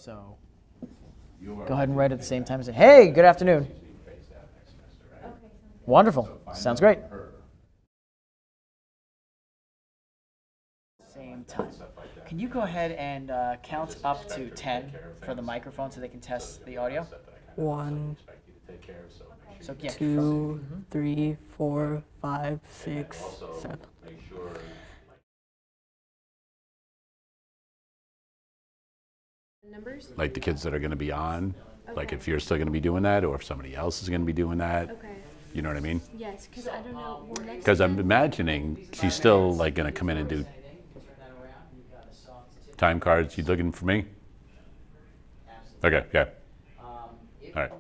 So go ahead and write at the same time and say, hey, good afternoon. Wonderful. Sounds great. Same time. Can you go ahead and count up to 10 for the microphone so they can test the audio? 1, So, yeah, 2, 3, 4, 5, 6, 7. Numbers? Like the kids that are going to be on, like if you're still going to be doing that, or if somebody else is going to be doing that. Okay. You know what I mean? Yes, because I don't know. Well, next Because I'm time- imagining she's still like going to come in and do time cards. You looking for me? Okay, yeah. All right.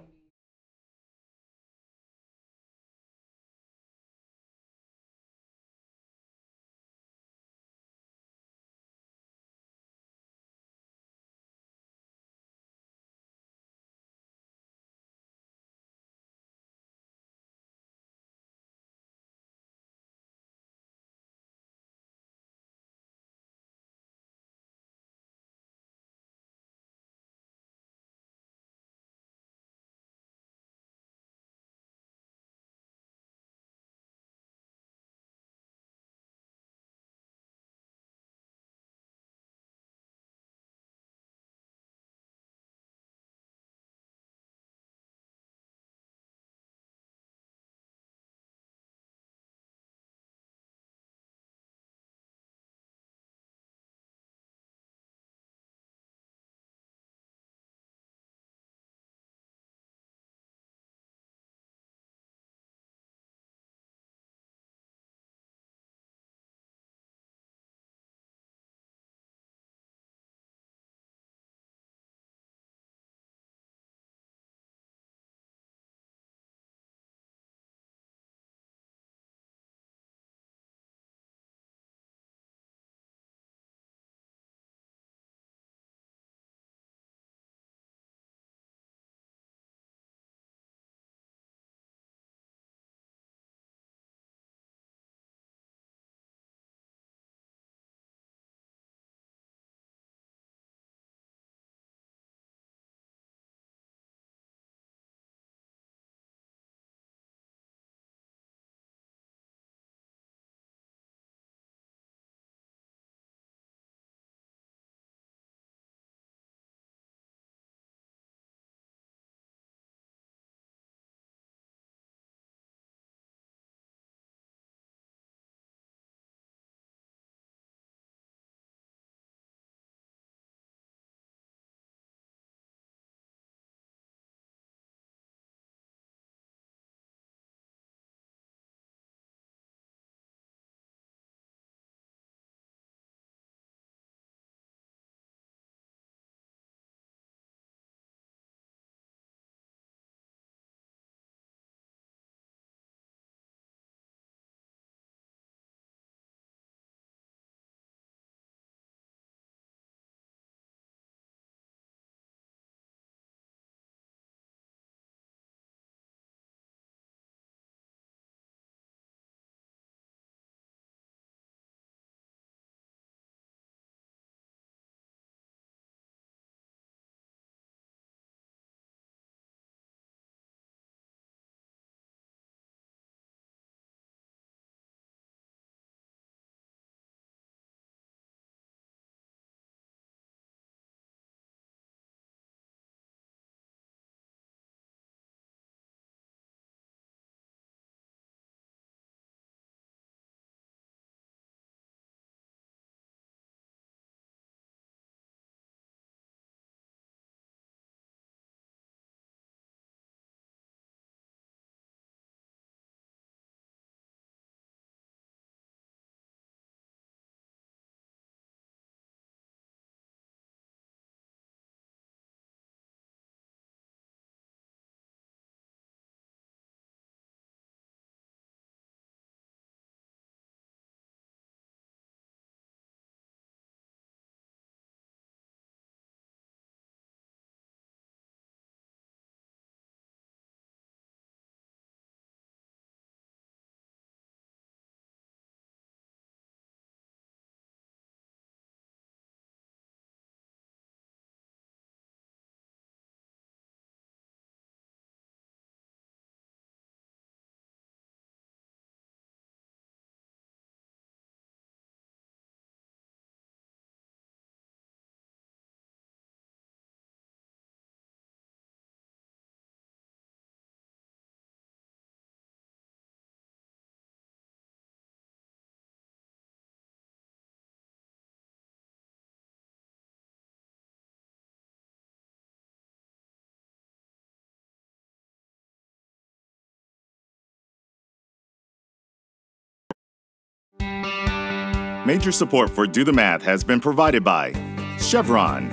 Major support for Do the Math has been provided by Chevron,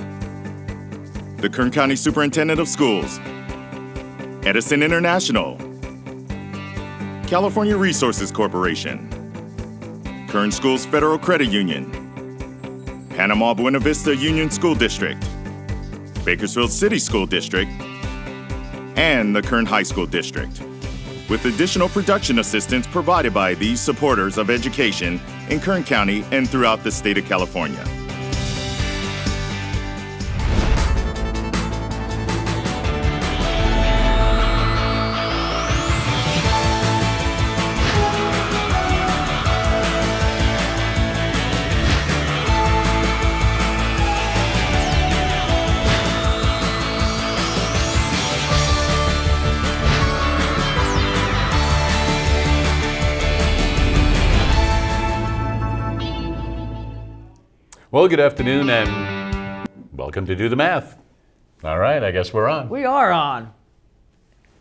the Kern County Superintendent of Schools, Edison International, California Resources Corporation, Kern Schools Federal Credit Union, Panama Buena Vista Union School District, Bakersfield City School District, and the Kern High School District, with additional production assistance provided by these supporters of education in Kern County and throughout the state of California. Well, good afternoon and welcome to Do the Math. All right, I guess we're on. We are on.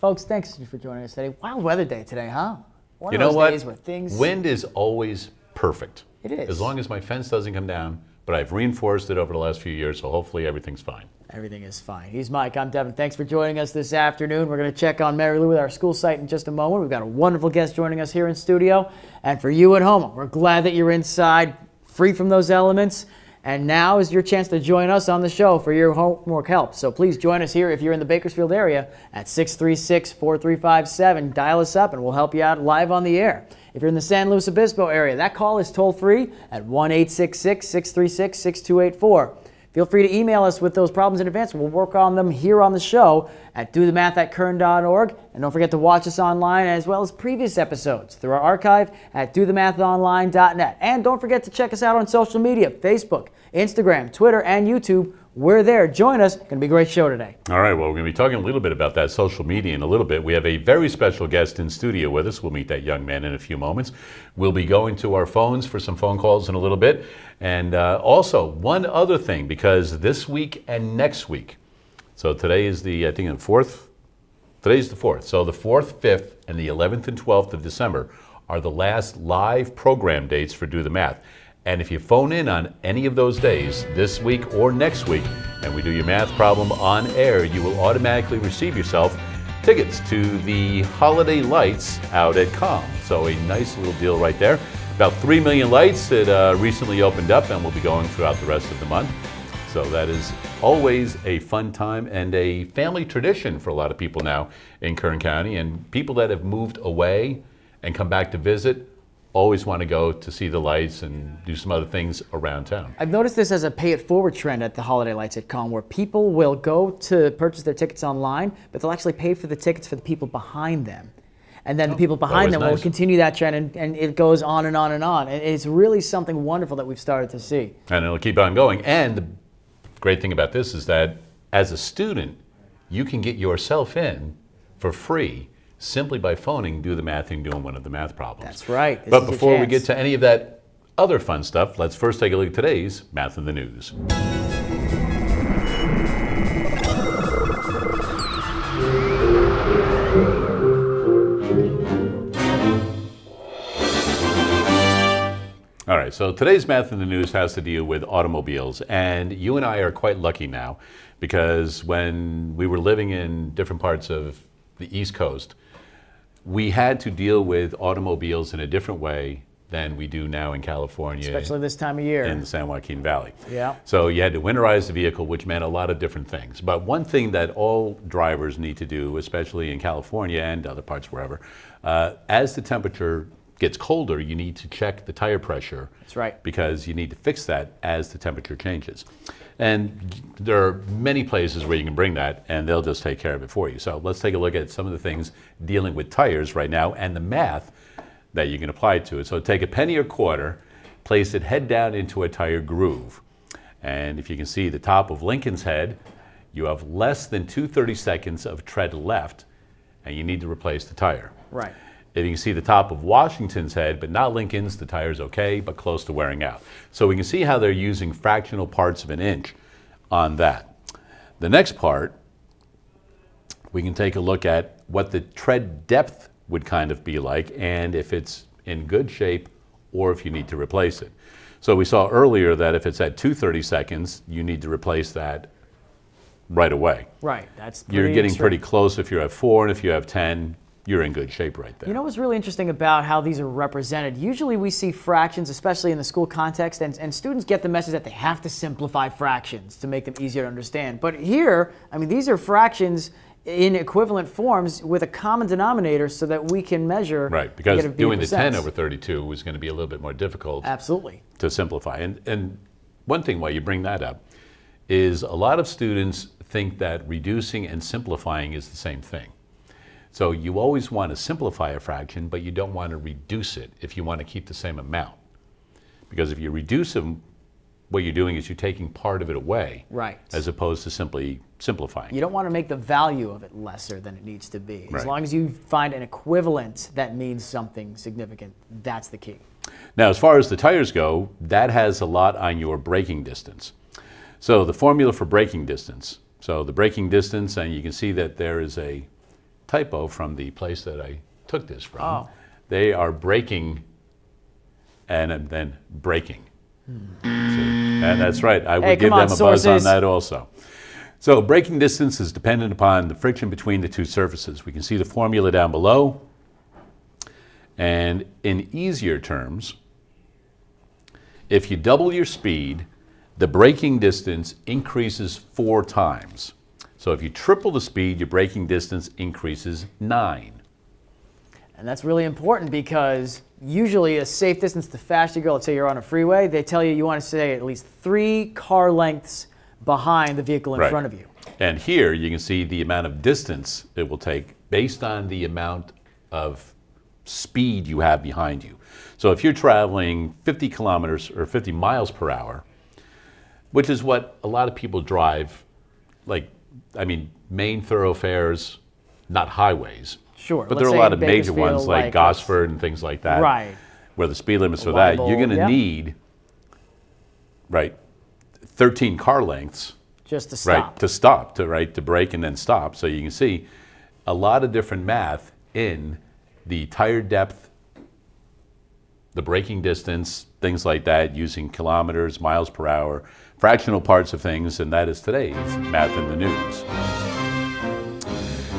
Folks, thanks for joining us today. Wild weather day today, huh? One You of know those what? days where things... Wind is always perfect. It is. As long as my fence doesn't come down, but I've reinforced it over the last few years, so hopefully everything's fine. Everything is fine. He's Mike. I'm Devin. Thanks for joining us this afternoon. We're going to check on Mary Lou with our school site in just a moment. We've got a wonderful guest joining us here in studio. And for you at home, we're glad that you're inside, free from those elements. And now is your chance to join us on the show for your homework help. So please join us here if you're in the Bakersfield area at 636-4357. Dial us up and we'll help you out live on the air. If you're in the San Luis Obispo area, that call is toll free at 1-866-636-6284. Feel free to email us with those problems in advance. We'll work on them here on the show at dothemath@kern.org. And don't forget to watch us online as well as previous episodes through our archive at dothemathonline.net. And don't forget to check us out on social media, Facebook, Instagram, Twitter, and YouTube. We're there. Join us. It's going to be a great show today. All right, well, we're going to be talking a little bit about that social media in a little bit. We have a very special guest in studio with us. We'll meet that young man in a few moments. We'll be going to our phones for some phone calls in a little bit. And also, one other thing, because this week and next week, so today is the, I think, the 4th. Today's the 4th. So the 4th, 5th, and the 11th and 12th of December are the last live program dates for Do the Math. And if you phone in on any of those days, this week or next week, and we do your math problem on air, you will automatically receive yourself tickets to the Holiday Lights out at COM. So a nice little deal right there. About 3 million lights. It recently opened up and will be going throughout the rest of the month. So that is always a fun time and a family tradition for a lot of people now in Kern County. And people that have moved away and come back to visit always want to go to see the lights and do some other things around town. I've noticed this as a pay-it-forward trend at the Holiday Lights at COM, where people will go to purchase their tickets online, but they'll actually pay for the tickets for the people behind them. And then the people behind them will continue that trend, and it goes on and on and on. And it's really something wonderful that we've started to see. And it'll keep on going. And the great thing about this is that as a student, you can get yourself in for free simply by phoning Do the Math and doing one of the math problems. That's right. But before we get to any of that other fun stuff, let's first take a look at today's Math in the News. All right, so today's Math in the News has to deal with automobiles, and you and I are quite lucky now because when we were living in different parts of the East Coast, we had to deal with automobiles in a different way than we do now in California. Especially this time of year. In the San Joaquin Valley. Yeah. So you had to winterize the vehicle, which meant a lot of different things. But one thing that all drivers need to do, especially in California and other parts wherever, as the temperature gets colder, you need to check the tire pressure. That's right. Because you need to fix that as the temperature changes. And there are many places where you can bring that, and they'll just take care of it for you. So let's take a look at some of the things dealing with tires right now and the math that you can apply to it. So take a penny or quarter, place it head down into a tire groove. And if you can see the top of Lincoln's head, you have less than 2/32 of tread left, and you need to replace the tire. Right. If you can see the top of Washington's head, but not Lincoln's, the tire's okay, but close to wearing out. So we can see how they're using fractional parts of an inch on that. The next part, we can take a look at what the tread depth would kind of be like, and if it's in good shape or if you need to replace it. So we saw earlier that if it's at 2:30 seconds, you need to replace that right away. Right. That's You're getting extreme. pretty close if you're at 4, and if you have 10, you're in good shape right there. You know what's really interesting about how these are represented? Usually we see fractions, especially in the school context, and students get the message that they have to simplify fractions to make them easier to understand. But here, I mean, these are fractions in equivalent forms with a common denominator so that we can measure. Right, because and get doing the percents. 10 over 32 is going to be a little bit more difficult. Absolutely. To simplify. And one thing why you bring that up is a lot of students think that reducing and simplifying is the same thing. So you always want to simplify a fraction, but you don't want to reduce it if you want to keep the same amount. Because if you reduce them, what you're doing is you're taking part of it away, Right. as opposed to simply simplifying. You don't want to make the value of it lesser than it needs to be. As Right. long as you find an equivalent that means something significant, that's the key. Now, as far as the tires go, that has a lot on your braking distance. So the formula for braking distance. So the braking distance, and you can see that there is a typo from the place that I took this from. Oh. They are braking and then braking. And that's right. I would Hey, give come them on, a buzz on sources. that also. So braking distance is dependent upon the friction between the two surfaces. We can see the formula down below. And in easier terms, if you double your speed, the braking distance increases 4 times. So if you triple the speed, your braking distance increases 9. And that's really important because usually a safe distance, the faster you go, let's say you're on a freeway, they tell you want to stay at least 3 car lengths behind the vehicle in Right. front of you. And here you can see the amount of distance it will take based on the amount of speed you have behind you. So if you're traveling 50 kilometers or 50 miles per hour, which is what a lot of people drive, like, I mean, main thoroughfares, not highways. Sure. But let's there are a say lot in of major ones Bakersfield, like Gosford and things like that, Right. where the speed limits are that. You're going to Libel, yeah. need, right, 13 car lengths, Just to stop. right, to brake and then stop. So you can see a lot of different math in the tire depth, the braking distance, things like that, using kilometers, miles per hour, fractional parts of things, and that is today's Math in the News.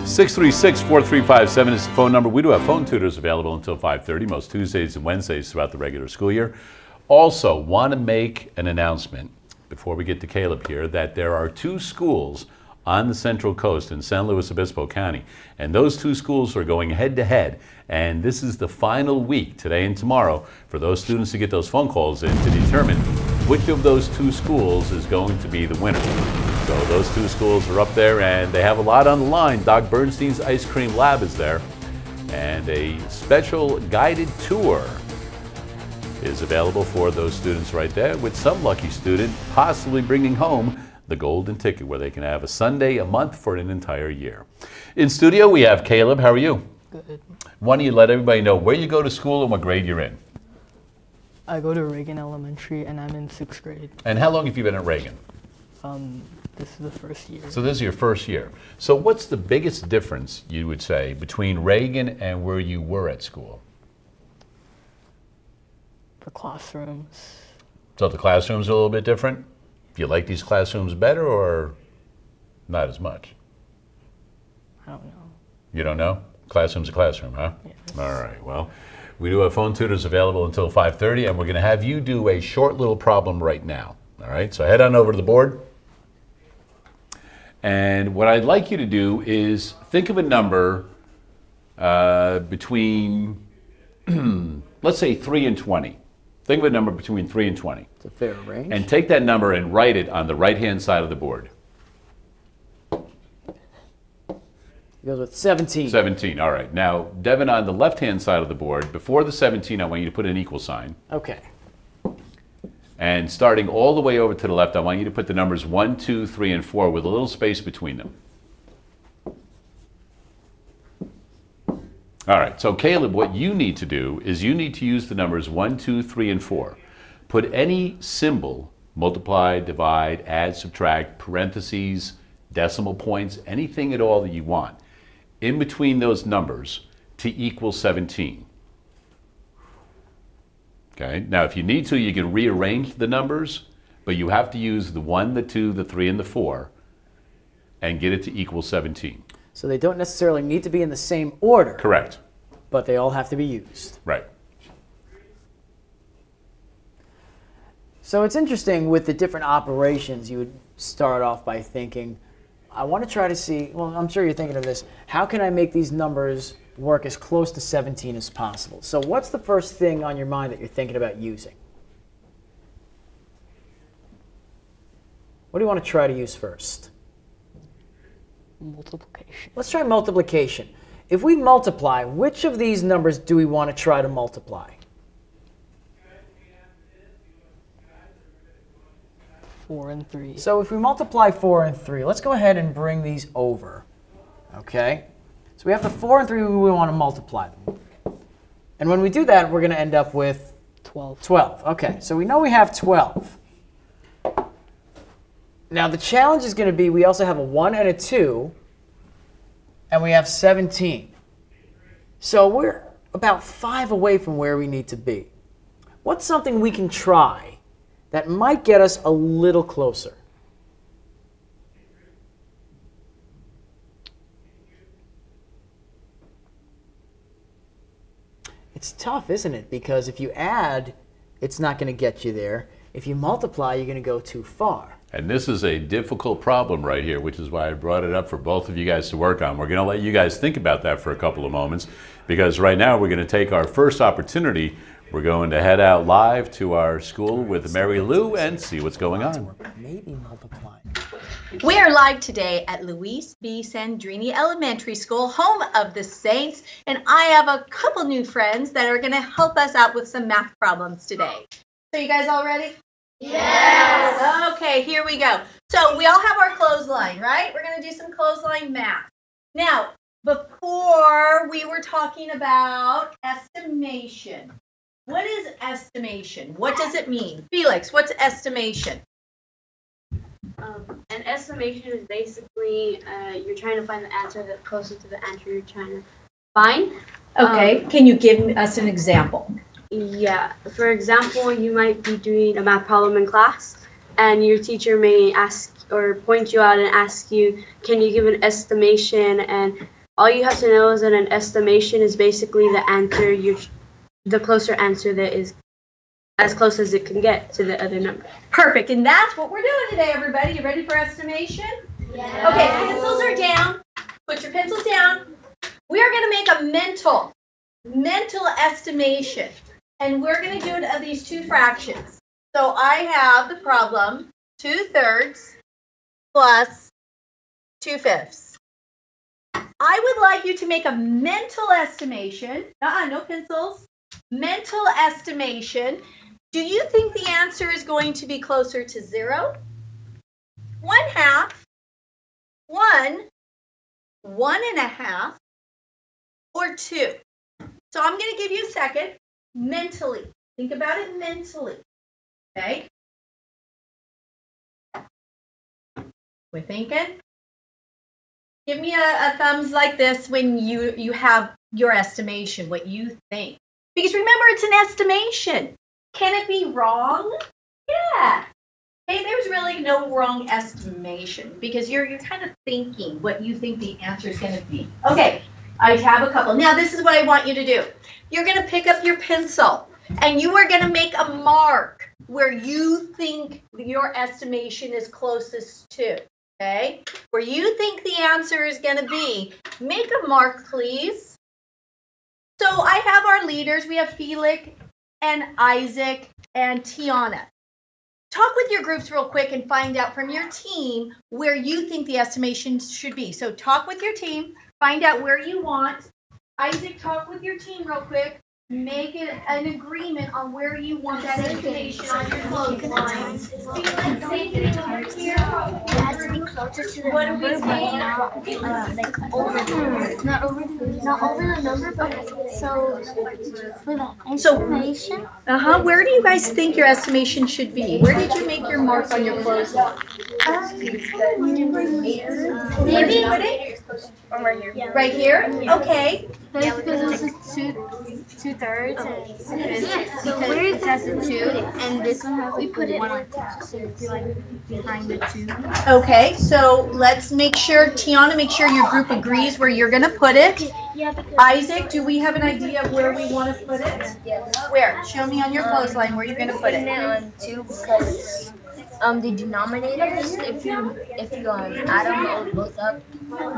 636-4357 is the phone number. We do have phone tutors available until 5:30, most Tuesdays and Wednesdays throughout the regular school year. Also, want to make an announcement before we get to Caleb here that there are 2 schools on the Central Coast in San Luis Obispo County, and those 2 schools are going head-to-head, and this is the final week, today and tomorrow, for those students to get those phone calls in to determine which of those 2 schools is going to be the winner. So those 2 schools are up there, and they have a lot on the line. Doc Bernstein's Ice Cream Lab is there, and a special guided tour is available for those students right there, with some lucky student possibly bringing home the golden ticket where they can have a Sunday a month for an entire year. In studio, we have Caleb. How are you? Good. Why don't you let everybody know where you go to school and what grade you're in? I go to Reagan Elementary and I'm in 6th grade. And how long have you been at Reagan? This is the first year. So this is your first year. So what's the biggest difference, you would say, between Reagan and where you were at school? The classrooms. So the classrooms are a little bit different? Do you like these classrooms better or not as much? I don't know. You don't know? Classroom's a classroom, huh? Yes. All right, well, we do have phone tutors available until 5:30, and we're going to have you do a short little problem right now. All right, so head on over to the board. And what I'd like you to do is think of a number between, let's say 3 and 20. Think of a number between 3 and 20. It's a fair range. And take that number and write it on the right-hand side of the board. It goes with 17. 17, all right. Now, Devin, on the left-hand side of the board, before the 17, I want you to put an equal sign. Okay. And starting all the way over to the left, I want you to put the numbers 1, 2, 3, and 4 with a little space between them. All right, so Caleb, what you need to do is you need to use the numbers 1, 2, 3, and 4. Put any symbol, multiply, divide, add, subtract, parentheses, decimal points, anything at all that you want, in between those numbers to equal 17. Okay. Now, if you need to, you can rearrange the numbers, but you have to use the 1, the 2, the 3, and the 4 and get it to equal 17. So they don't necessarily need to be in the same order. Correct. But they all have to be used. Right. So it's interesting with the different operations, you would start off by thinking, I want to try to see, well, I'm sure you're thinking of this, how can I make these numbers work as close to 17 as possible? So what's the first thing on your mind that you're thinking about using? What do you want to try to use first? Multiplication. Let's try multiplication. If we multiply, which of these numbers do we want to try to multiply? 4 and 3. So if we multiply 4 and 3, let's go ahead and bring these over. Okay? So we have the 4 and 3, we want to multiply them. And when we do that, we're going to end up with 12. 12. Okay, so we know we have 12. Now the challenge is going to be we also have a 1 and a 2, and we have 17. So we're about 5 away from where we need to be. What's something we can try that might get us a little closer? It's tough, isn't it? Because if you add, it's not going to get you there. If you multiply, you're going to go too far. And this is a difficult problem right here, which is why I brought it up for both of you guys to work on. We're going to let you guys think about that for a couple of moments, because right now we're going to take our first opportunity. We're going to head out live to our school with Mary Lou and see what's going on. Maybe multiplying. We are live today at Luis B. Sandrini Elementary School, home of the Saints, and I have a couple new friends that are going to help us out with some math problems today. So you guys all ready? Yes. Okay, here we go. So we all have our clothesline, right? We're going to do some clothesline math. Now, before we were talking about estimation. What is estimation? What does it mean? Felix, what's estimation? An estimation is basically you're trying to find the answer that's closer to the answer you're trying to find. Okay, can you give us an example? Yeah, for example, you might be doing a math problem in class, and your teacher may ask or point you out and ask you, can you give an estimation? And all you have to know is that an estimation is basically the answer the closer answer that is as close as it can get to the other number. Perfect, and that's what we're doing today, everybody. You ready for estimation? Yeah. Okay, pencils are down. Put your pencils down. We are going to make a mental estimation, and we're going to do it of these two fractions. So I have the problem 2/3 plus 2/5. I would like you to make a mental estimation. No pencils. Mental estimation. Do you think the answer is going to be closer to 0, 1/2, 1, 1.5, or 2? So I'm going to give you a second. Mentally. Think about it mentally. Okay? We're thinking. Give me a thumbs like this when you have your estimation, what you think. Because remember, it's an estimation. Can it be wrong? Yeah. Hey, there's really no wrong estimation because you're kind of thinking what you think the answer is going to be. Okay, I have a couple. Now, this is what I want you to do. You're going to pick up your pencil, and you are going to make a mark where you think your estimation is closest to. Okay? Where you think the answer is going to be. Make a mark, please. So I have our leaders. We have Felix and Isaac and Tiana. Talk with your groups real quick and find out from your team where you think the estimation should be. So talk with your team, find out where you want. Isaac, talk with your team real quick. Make it an agreement on where you want that estimation on your clothesline. Felix, same thing over here. It has to be closer to the number, but not over the number, but so for the estimation. Where do you guys think your estimation should be? Where did you make your mark on your clothesline? Maybe right here. Right here? Okay. That's because this is 2/3 so where it has a 2 and this one has like the 1 on top, so it's like behind the 2. Okay, so let's make sure, Tiana, make sure your group agrees where you're going to put it. Isaac, do we have an idea of where we want to put it? Yes. Where? Show me on your clothesline where you're going to put it. On 2 because the denominators, if you add them both up,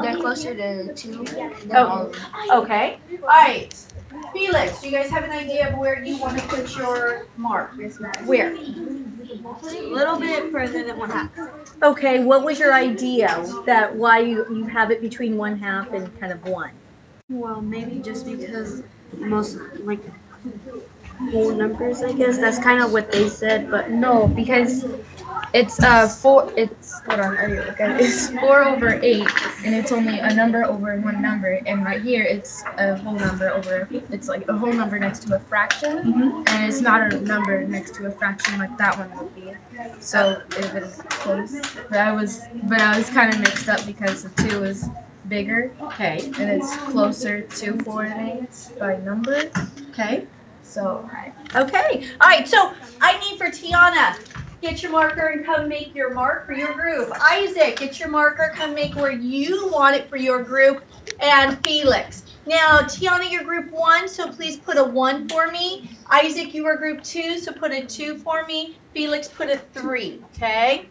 they're closer to 2 than all of them. Okay. All right. Felix, do you guys have an idea of where you want to put your mark? Where? A little bit further than 1/2. Okay, what was your idea that why you have it between 1/2 and kind of 1? Well, maybe just because most like whole numbers, I guess. That's kind of what they said, but No, because it's 4. It's hold on, I look at it. It's 4/8, and it's only a number over one number. And right here, it's a whole number over. It's like a whole number next to a fraction, and it's not a number next to a fraction like that one would be. So if it's close, but I was kind of mixed up because the 2 is bigger. Okay. And it's closer to 4 and 8 by number. Okay. So. Okay. All right. So I need for Tiana, get your marker and come make your mark for your group. Isaac, get your marker, come make where you want it for your group. And Felix. Now, Tiana, you're group 1, so please put a 1 for me. Isaac, you are group 2, so put a 2 for me. Felix, put a 3. Okay.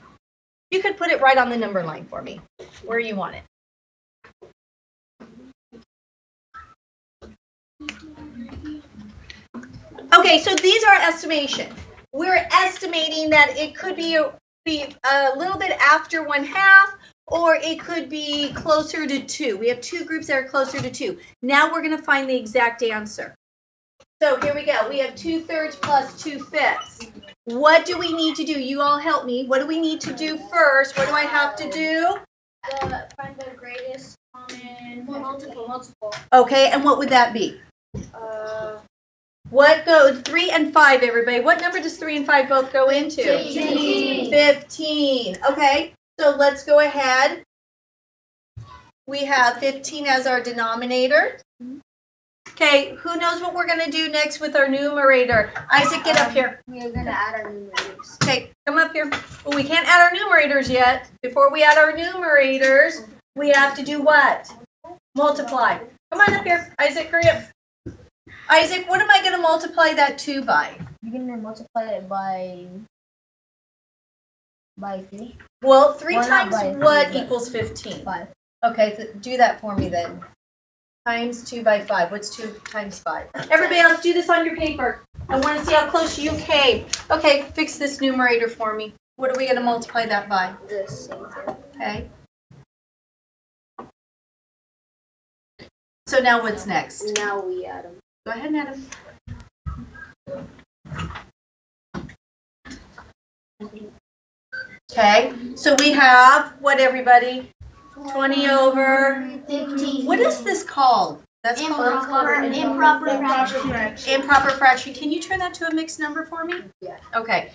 You could put it right on the number line for me, where you want it. Okay, so these are estimation. We're estimating that it could be a little bit after 1/2, or it could be closer to 2. We have 2 groups that are closer to 2. Now we're going to find the exact answer. So here we go. We have 2/3 plus 2/5. What do we need to do? You all help me. What do we need to do first? What do I have to do? Find the greatest common multiple. Okay, and what would that be? What goes 3 and 5, everybody? What number does 3 and 5 both go into? 15. Okay, so let's go ahead. We have 15 as our denominator. Okay, who knows what we're going to do next with our numerator? Isaac, get up here. We're going to add our numerators. Okay, come up here. Well, we can't add our numerators yet. Before we add our numerators, we have to do what? Multiply. Come on up here. Isaac, hurry up. Isaac, what am I going to multiply that 2 by? You're going to multiply it by 3. Well, 3 Well, not times by what 3, equals 15? 5. Okay, do that for me then. Times 2 by 5. What's 2 times 5? Everybody else, do this on your paper. I want to see how close you came. Okay, fix this numerator for me. What are we going to multiply that by? This same thing. Okay. So now what's next? Now we add them. Go ahead and add them. Okay, so we have what, everybody? 20 over 15. What is this called? That's Improper fraction. Improper fraction. Can you turn that to a mixed number for me? Yeah. Okay.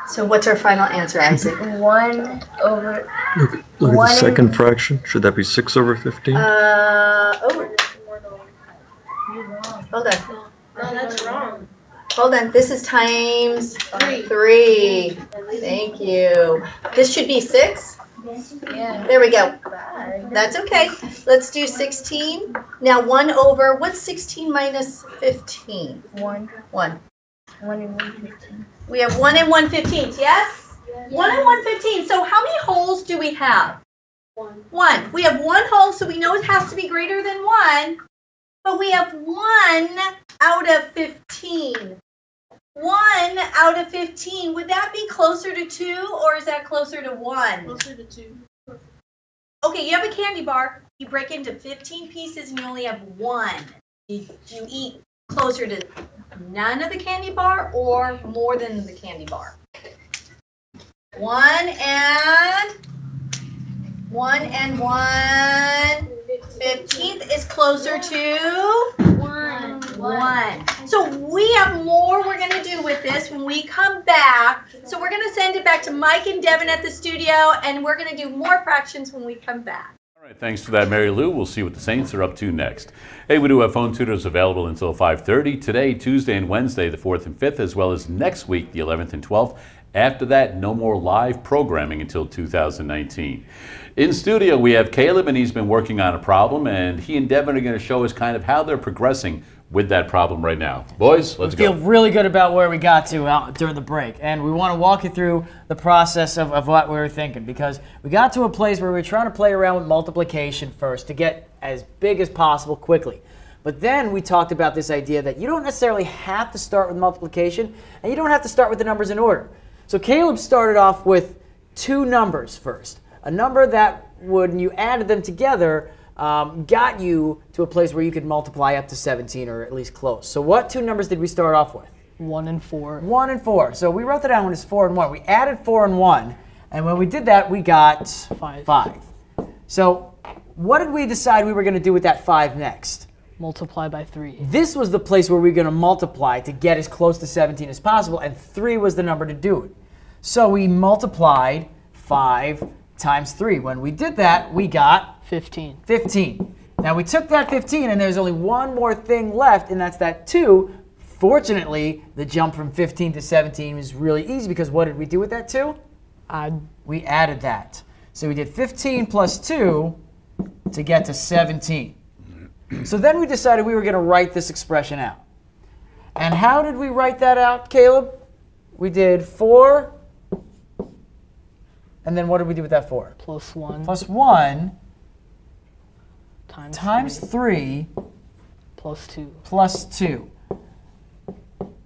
So what's our final answer, Isaac? 1 over. Look at the second fraction. Should that be 6 over 15? Hold on. No, that's wrong. Hold on. This is times 3. Thank you. This should be 6. Yeah. There we go. That's okay. Let's do 16. Now 1 over, what's 16 minus 15? 1. 1. 1 and 1/15. We have 1 and 1/15, yes? 1 and 1/15. So how many holes do we have? 1. We have 1 hole, so we know it has to be greater than 1. But we have 1 out of 15. 1 out of 15. Would that be closer to 2, or is that closer to 1? Closer to 2. Okay, you have a candy bar. You break into 15 pieces, and you only have 1. Do you eat closer to none of the candy bar or more than the candy bar? 1 and 1/15 is closer to 1. 1. So we have more we're going to do with this when we come back. So we're going to send it back to Mike and Devin at the studio, and we're going to do more fractions when we come back. All right, thanks for that, Mary Lou. We'll see what the Saints are up to next. Hey, we do have phone tutors available until 5:30 today, Tuesday and Wednesday, the 4th and 5th, as well as next week, the 11th and 12th. After that, no more live programming until 2019. In studio, we have Caleb, and he's been working on a problem, and he and Devin are going to show us kind of how they're progressing with that problem right now. Boys, let's go. We feel really good about where we got to during the break, and we want to walk you through the process of what we were thinking, because we got to a place where we were trying to play around with multiplication first to get as big as possible quickly. But then we talked about this idea that you don't necessarily have to start with multiplication, and you don't have to start with the numbers in order. So Caleb started off with 2 numbers first. A number that, when you added them together, got you to a place where you could multiply up to 17, or at least close. So what 2 numbers did we start off with? 1 and 4. 1 and 4. So we wrote that down when it's 4 and 1. We added 4 and 1, and when we did that, we got 5. So what did we decide we were going to do with that 5 next? Multiply by 3. This was the place where we were going to multiply to get as close to 17 as possible, and 3 was the number to do it. So we multiplied 5 times 3. When we did that, we got 15. 15. Now we took that 15, and there's only one more thing left, and that's that 2. Fortunately, the jump from 15 to 17 was really easy, because what did we do with that 2? We added that. So we did 15 plus 2 to get to 17. So then we decided we were going to write this expression out. And how did we write that out, Caleb? We did 4, and then what did we do with that 4? Plus 1. Plus 1 times 3 plus 2. Plus 2.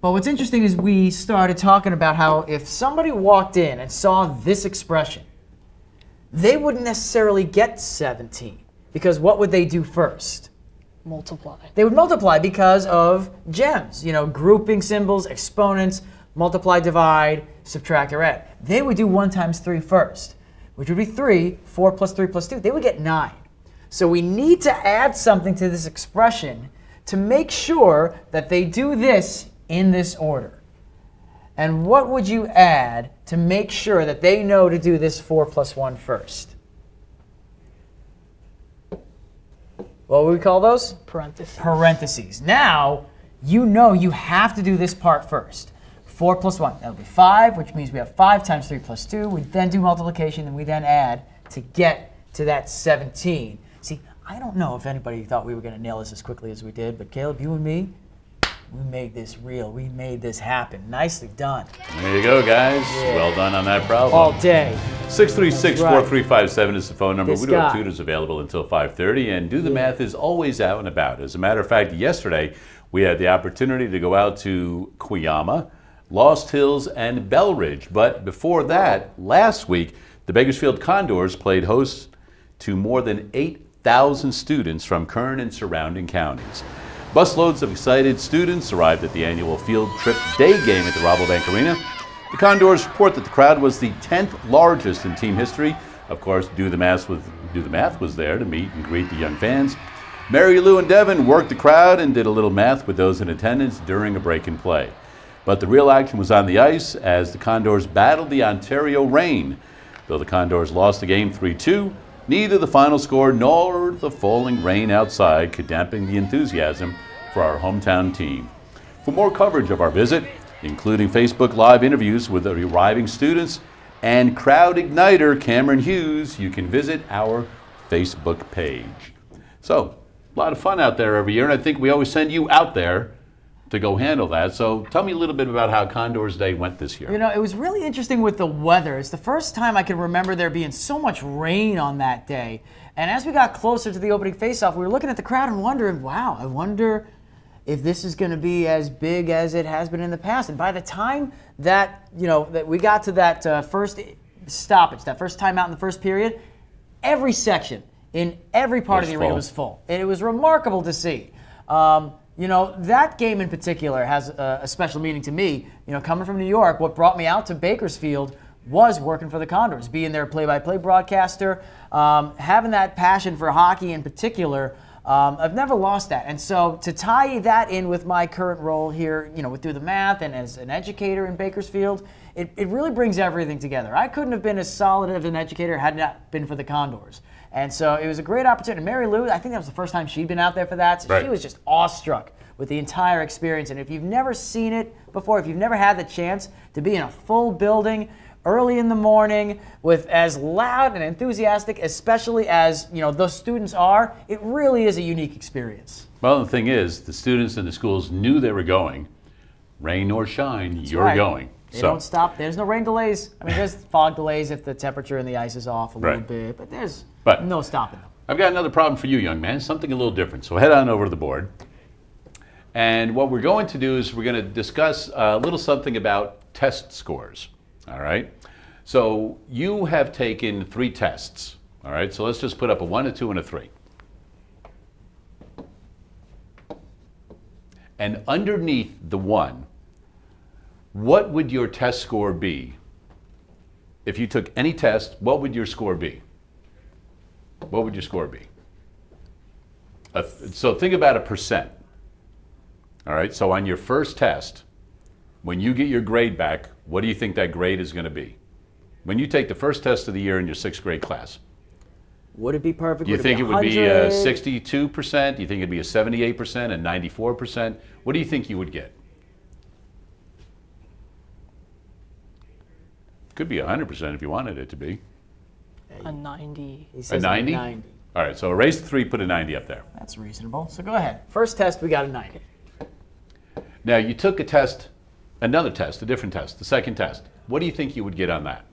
But what's interesting is we started talking about how if somebody walked in and saw this expression, they wouldn't necessarily get 17. Because what would they do first? Multiply. They would multiply because of gems, grouping symbols, exponents, multiply, divide, subtract, or add. They would do 1 times 3 first, which would be 3. 4 plus 3 plus 2. They would get 9. So we need to add something to this expression to make sure that they do this in this order. And what would you add to make sure that they know to do this 4 plus 1 first? What would we call those? Parentheses. Parentheses. Now, you know you have to do this part first. 4 plus 1, that'll be 5, which means we have 5 times 3 plus 2. We then do multiplication, and we then add to get to that 17. See, I don't know if anybody thought we were going to nail this as quickly as we did, but Caleb, you and me, we made this real. We made this happen. Nicely done. There you go, guys. Yeah. Well done on that problem. All day. 636-4357 is the phone number. This we do have tutors available until 5:30, and Do the Math is always out and about. As a matter of fact, yesterday we had the opportunity to go out to Cuyama, Lost Hills, and Belridge. But before that, last week, the Bakersfield Condors played host to more than 8,000 students from Kern and surrounding counties. Busloads of excited students arrived at the annual field trip day game at the Rabobank Arena. The Condors report that the crowd was the 10th largest in team history. Of course, Do the Math was there to meet and greet the young fans. Mary Lou and Devin worked the crowd and did a little math with those in attendance during a break in play. But the real action was on the ice as the Condors battled the Ontario rain. Though the Condors lost the game 3-2, neither the final score nor the falling rain outside could dampen the enthusiasm for our hometown team. For more coverage of our visit, including Facebook Live interviews with the arriving students and crowd igniter Cameron Hughes, you can visit our Facebook page. So, a lot of fun out there every year, and I think we always send you out there to go handle that. So tell me a little bit about how Condors Day went this year. It was really interesting with the weather. It's the first time I can remember there being so much rain on that day. And as we got closer to the opening faceoff, we were looking at the crowd and wondering, wow, I wonder if this is going to be as big as it has been in the past. And by the time that, that we got to that first stoppage, that first time out in the first period, every section in every part of the arena was full. And it was remarkable to see. That game in particular has a special meaning to me. Coming from New York, what brought me out to Bakersfield was working for the Condors, being their play-by-play broadcaster, having that passion for hockey in particular. I've never lost that. And so to tie that in with my current role here, with Do the Math and as an educator in Bakersfield, it really brings everything together. I couldn't have been as solid of an educator had it not been for the Condors. And so it was a great opportunity. Mary Lou, I think that was the first time she'd been out there for that. So Right. She was just awestruck with the entire experience. And if you've never seen it before, if you've never had the chance to be in a full building early in the morning with as loud and enthusiastic, especially as those students are, it really is a unique experience. Well, the thing is, the students and the schools knew they were going. Rain or shine, you're right. going. They don't stop. There's no rain delays. I mean, there's fog delays if the temperature in the ice is off a little Right. bit, but there's But- no stopping them. I've got another problem for you, young man, something a little different. So head on over to the board. And what we're going to do is we're going to discuss a little something about test scores. All right? So you have taken 3 tests. All right? So let's just put up a 1, a 2, and a 3. And underneath the 1, what would your test score be? If you took any test, what would your score be? What would your score be? So think about a percent. All right, so on your first test, when you get your grade back, what do you think that grade is going to be? When you take the first test of the year in your 6th grade class, Would it be perfect? you Would think it it be would be a 100? 62%? You think it'd be a 78%, a 94%? What do you think you would get? Could be 100% if you wanted it to be. A 90. He says A 90? 90. All right, so erase the 3, put a 90 up there. That's reasonable. So go ahead. First test, we got a 90. Now you took a test, another test, a different test, the second test. What do you think you would get on that?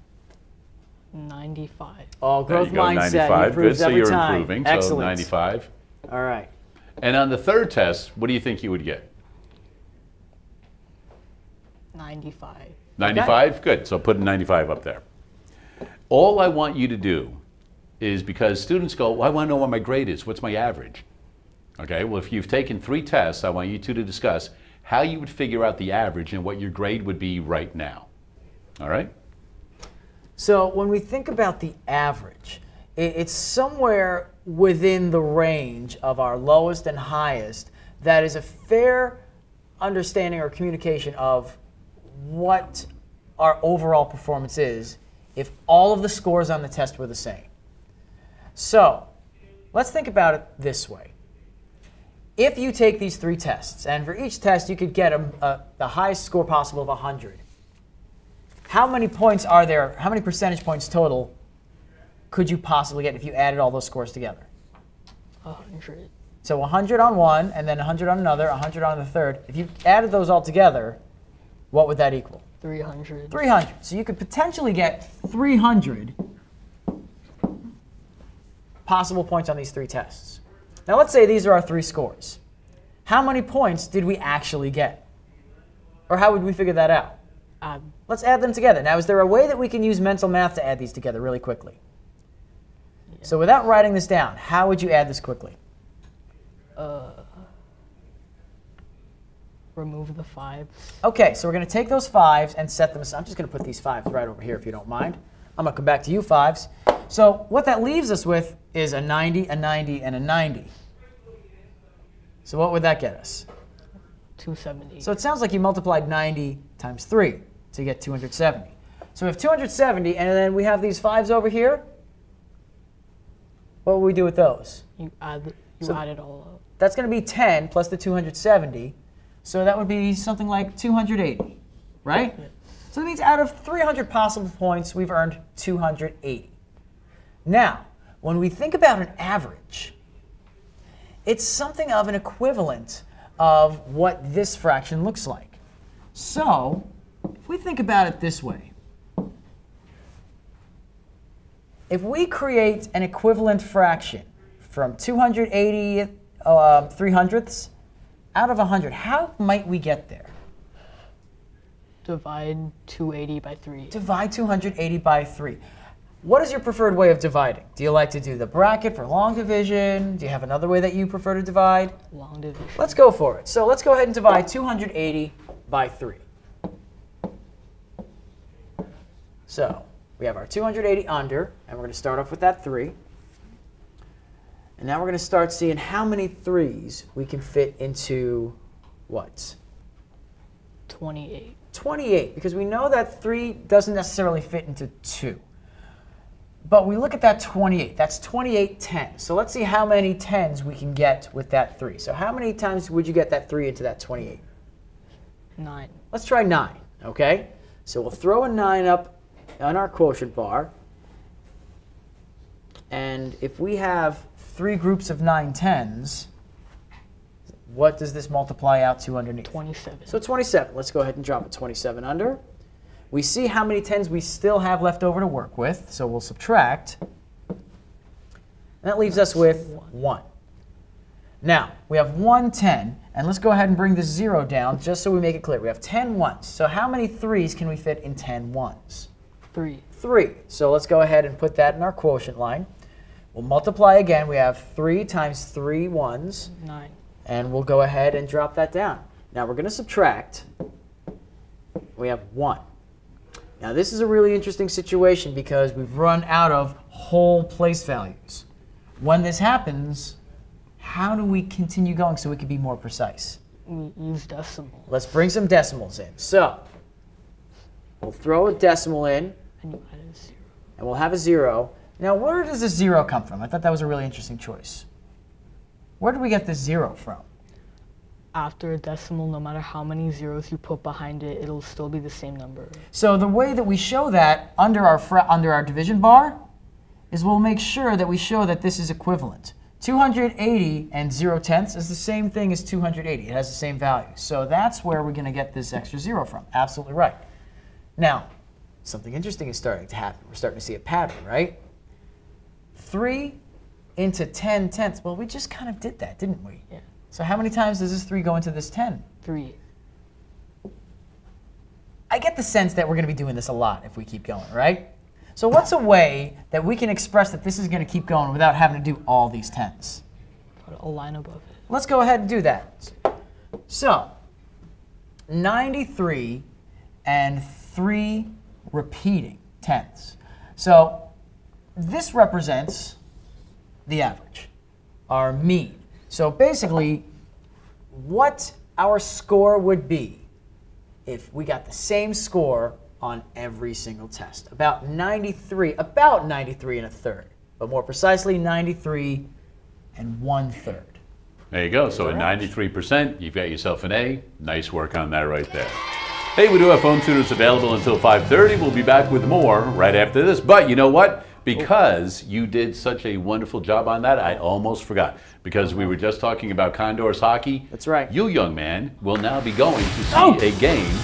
95. Oh, There growth you go, mindset. 95. Improves Good, so every you're time. improving. Excellent. So 95. All right. And on the third test, what do you think you would get? 95. 95? Good. So put a 95 up there. All I want you to do is, because students go, well, I want to know what my grade is. What's my average? Okay, well, if you've taken 3 tests, I want you two to discuss how you would figure out the average and what your grade would be right now. All right? So when we think about the average, it's somewhere within the range of our lowest and highest that is a fair understanding or communication of what our overall performance is if all of the scores on the test were the same. So let's think about it this way. If you take these 3 tests, and for each test you could get the highest score possible of 100, how many points are there, how many percentage points total could you possibly get if you added all those scores together? 100. So 100 on one, and then 100 on another, 100 on the third. If you added those all together, what would that equal? 300. 300. So you could potentially get 300 possible points on these 3 tests. Now let's say these are our 3 scores. How many points did we actually get? Or how would we figure that out? Let's add them together. Now, is there a way that we can use mental math to add these together really quickly? Yeah. So without writing this down, how would you add this quickly? Remove the 5s. Okay, so we're going to take those 5s and set them aside. I'm just going to put these 5s right over here if you don't mind. I'm going to come back to you 5s. So what that leaves us with is a 90, a 90, and a 90. So what would that get us? 270. So it sounds like you multiplied 90 times 3 to get 270. So we have 270, and then we have these 5s over here. What would we do with those? You add it all up. That's going to be 10 plus the 270. So that would be something like 280, right? Yeah. So that means out of 300 possible points, we've earned 280. Now, when we think about an average, it's something of an equivalent of what this fraction looks like. So if we think about it this way, if we create an equivalent fraction from 280 300ths out of 100, how might we get there? Divide 280 by 3. Divide 280 by 3. What is your preferred way of dividing? Do you like to do the bracket for long division? Do you have another way that you prefer to divide? Long division. Let's go for it. So let's go ahead and divide 280 by 3. So we have our 280 under, and we're going to start off with that 3. And now we're going to start seeing how many 3s we can fit into what? 28. 28, because we know that 3 doesn't necessarily fit into 2. But we look at that 28. That's 28 10s. So let's see how many 10s we can get with that 3. So how many times would you get that 3 into that 28? 9. Let's try 9, okay? So we'll throw a 9 up on our quotient bar. And if we have 3 groups of 9 10s, what does this multiply out to underneath? 27. So 27. Let's go ahead and drop a 27 under. We see how many 10s we still have left over to work with, so we'll subtract. And that leaves us with 1. Now, we have 1 10, and let's go ahead and bring this 0 down just so we make it clear. We have 10 1s. So how many 3s can we fit in 10 1s? 3. 3. So let's go ahead and put that in our quotient line. We'll multiply again. We have 3 times 3 1s. 9. And we'll go ahead and drop that down. Now we're going to subtract. We have 1. Now this is a really interesting situation because we've run out of whole place values. When this happens, how do we continue going so we can be more precise? We use decimals. Let's bring some decimals in. So we'll throw a decimal in. And you add a 0. And we'll have a 0. Now where does this 0 come from? I thought that was a really interesting choice. Where did we get this 0 from? After a decimal, no matter how many zeros you put behind it, it'll still be the same number. So the way that we show that under our division bar is we'll make sure that we show that this is equivalent. 280 and 0 tenths is the same thing as 280. It has the same value. So that's where we're going to get this extra 0 from. Absolutely right. Now, something interesting is starting to happen. We're starting to see a pattern, right? 3 into 10 tenths. Well, we just kind of did that, didn't we? Yeah. So how many times does this 3 go into this 10? 3. I get the sense that we're going to be doing this a lot if we keep going, right? So what's a way that we can express that this is going to keep going without having to do all these 10s? Put a line above it. Let's go ahead and do that. So 93 and 3 repeating 10s. So this represents the average, our mean. So basically, what our score would be if we got the same score on every single test. About 93 and a third, but more precisely 93 and 1/3. There you go. So at 93%, you've got yourself an A. Nice work on that right there. Hey, we do have phone tuners available until 5:30. We'll be back with more right after this. But you know what? Because you did such a wonderful job on that, I almost forgot. Because we were just talking about Condors hockey. That's right. You, young man, will now be going to see a game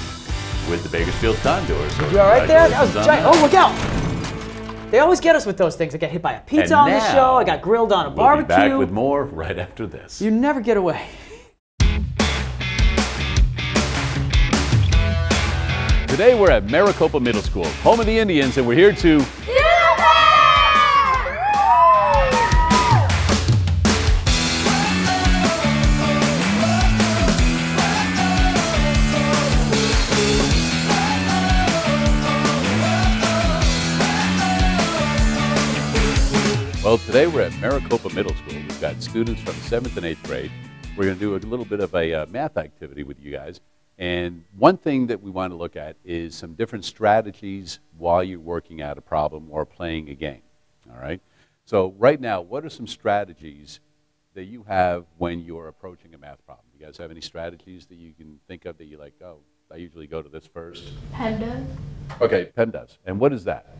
with the Bakersfield Condors. So You all right there? That was congratulations on giant. that. Oh, look out! They always get us with those things. I get hit by a pizza And on the now show. I got grilled on a We'll barbecue. be back with more right after this. You never get away. Today we're at Maricopa Middle School, home of the Indians, and we're here to Well, today we're at Maricopa Middle School. We've got students from 7th and 8th grade. We're going to do a little bit of a math activity with you guys. And one thing that we want to look at is some different strategies while you're working out a problem or playing a game. All right? So right now, what are some strategies that you have when you're approaching a math problem? You guys have any strategies that you can think of that you're like, oh, I usually go to this first? PEMDAS. Okay, PEMDAS. And what is that?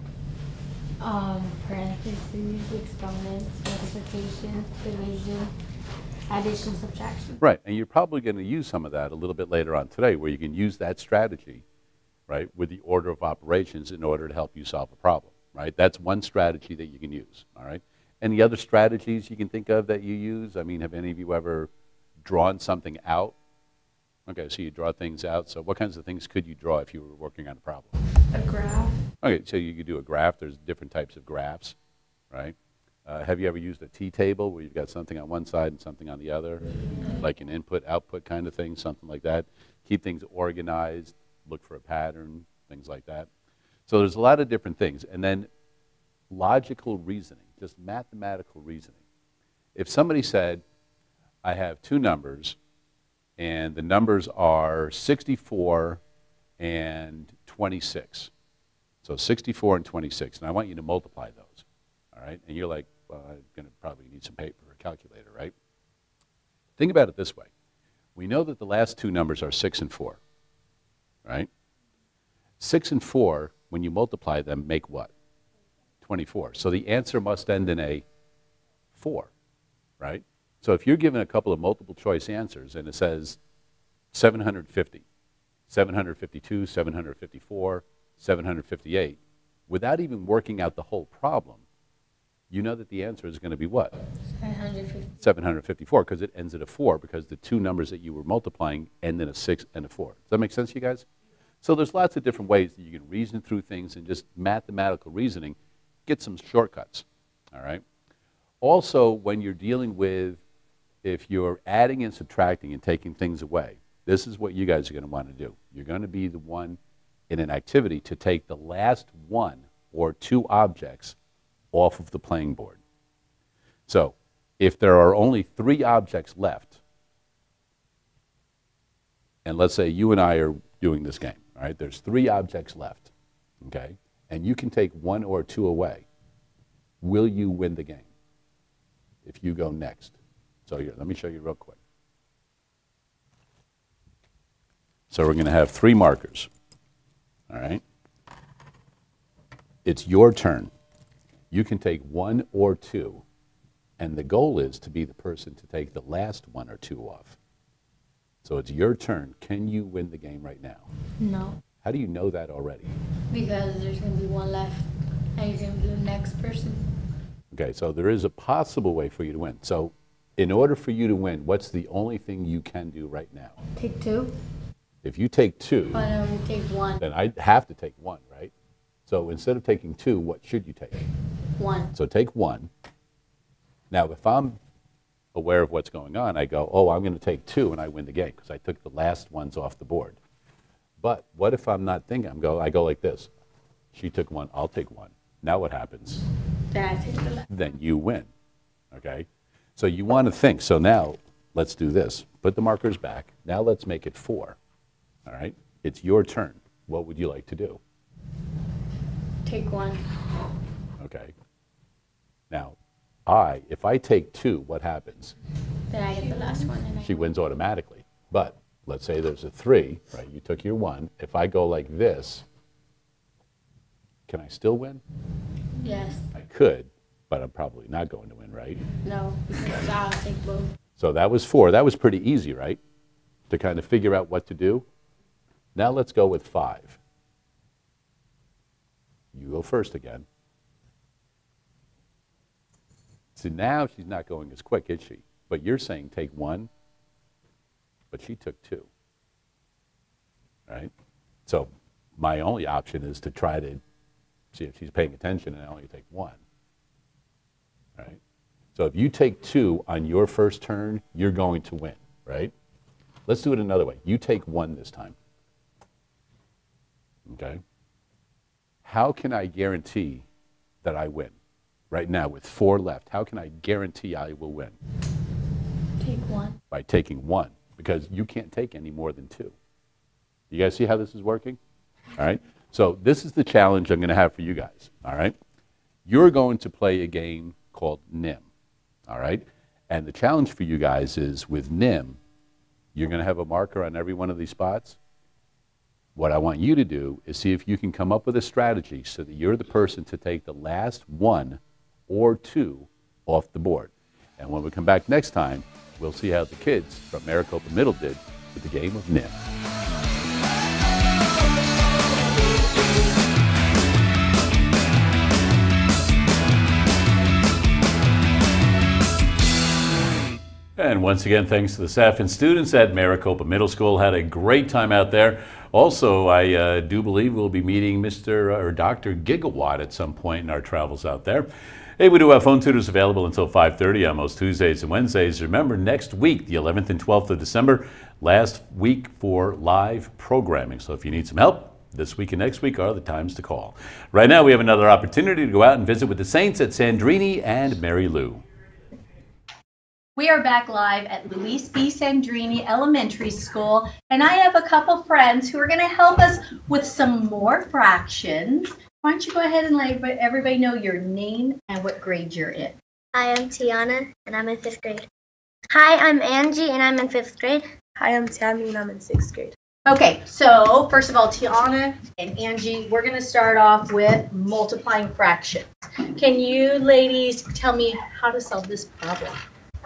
Parentheses, exponents, multiplication, division, addition, subtraction. Right, and you're probably going to use some of that a little bit later on today, where you can use that strategy, right, with the order of operations in order to help you solve a problem, right? That's one strategy that you can use, all right? Any other strategies you can think of that you use? I mean, have any of you ever drawn something out? Okay, so you draw things out. So what kinds of things could you draw if you were working on a problem? A graph. Okay, so you could do a graph. There's different types of graphs, right? Have you ever used a T-table where you've got something on one side and something on the other, like an input-output kind of thing, something like that? Keep things organized, look for a pattern, things like that. So there's a lot of different things. And then logical reasoning, just mathematical reasoning. If somebody said, I have two numbers, and the numbers are 64 and 26. So 64 and 26, and I want you to multiply those, all right? And you're like, well, I'm going to probably need some paper or a calculator, right? Think about it this way. We know that the last two numbers are 6 and 4, right? 6 and 4, when you multiply them, make what? 24. So the answer must end in a 4, right? So if you're given a couple of multiple choice answers and it says 750, 752, 754, 758, without even working out the whole problem, you know that the answer is going to be what? 754, because it ends at a 4, because the two numbers that you were multiplying end in a 6 and a 4. Does that make sense to you guys? So there's lots of different ways that you can reason through things, and just mathematical reasoning, get some shortcuts, all right? Also, when you're dealing with, if you're adding and subtracting and taking things away, this is what you guys are going to want to do. You're going to be the one in an activity to take the last one or two objects off of the playing board. So if there are only 3 objects left, and let's say you and I are doing this game, all right, there's 3 objects left, okay, and you can take 1 or 2 away, will you win the game if you go next? So here, let me show you real quick. So we're going to have 3 markers, all right? It's your turn. You can take 1 or 2, and the goal is to be the person to take the last 1 or 2 off. So it's your turn. Can you win the game right now? No. How do you know that already? Because there's going to be 1 left, and you're going to be the next person. Okay, so there is a possible way for you to win. So in order for you to win, what's the only thing you can do right now? Take 2. If you take 2, Oh no, you take 1. then I have to take 1, right? So instead of taking 2, what should you take? 1. So take 1. Now, if I'm aware of what's going on, I go, oh, I'm going to take 2, and I win the game because I took the last ones off the board. But what if I'm not thinking? I go like this. She took 1, I'll take 1. Now what happens? Then I take the left. Then you win, okay? So you want to think. So now let's do this. Put the markers back. Now let's make it 4, all right? It's your turn. What would you like to do? Take 1. Okay. Now, if I take 2, what happens? Then I get the last one. And She wins automatically. But let's say there's a 3, right? You took your 1. If I go like this, can I still win? Yes. I could, but I'm probably not going to win, right? No, because I'll take both. So that was 4. That was pretty easy, right? To kind of figure out what to do. Now let's go with 5. You go first again. So now she's not going as quick, is she? But you're saying take 1, but she took 2, right? So my only option is to try to see if she's paying attention and I only take 1, right? So if you take 2 on your first turn, you're going to win, right? Let's do it another way. You take 1 this time, okay? How can I guarantee that I win? Right now, with 4 left, how can I guarantee I will win? Take 1. By taking 1, because you can't take any more than 2. You guys see how this is working? All right? So this is the challenge I'm going to have for you guys, all right? You're going to play a game called NIM, all right? And the challenge for you guys is with NIM, you're going to have a marker on every one of these spots. What I want you to do is see if you can come up with a strategy so that you're the person to take the last 1 or 2 off the board. And when we come back next time, we'll see how the kids from Maricopa Middle did with the game of NIM. And once again, thanks to the staff and students at Maricopa Middle School. Had a great time out there. Also, I do believe we'll be meeting Mr. or Dr. Gigawatt at some point in our travels out there. Hey, we do have phone tutors available until 5:30 on most Tuesdays and Wednesdays. Remember, next week, the 11th and 12th of December, last week for live programming. So if you need some help, this week and next week are the times to call. Right now, we have another opportunity to go out and visit with the Saints at Sandrini and Mary Lou. We are back live at Luis B. Sandrini Elementary School, and I have a couple friends who are going to help us with some more fractions. Why don't you go ahead and let everybody know your name and what grade you're in. Hi, I'm Tiana, and I'm in 5th grade. Hi, I'm Angie, and I'm in 5th grade. Hi, I'm Tammy, and I'm in 6th grade. Okay, so first of all, Tiana and Angie, we're going to start off with multiplying fractions. Can you ladies tell me how to solve this problem?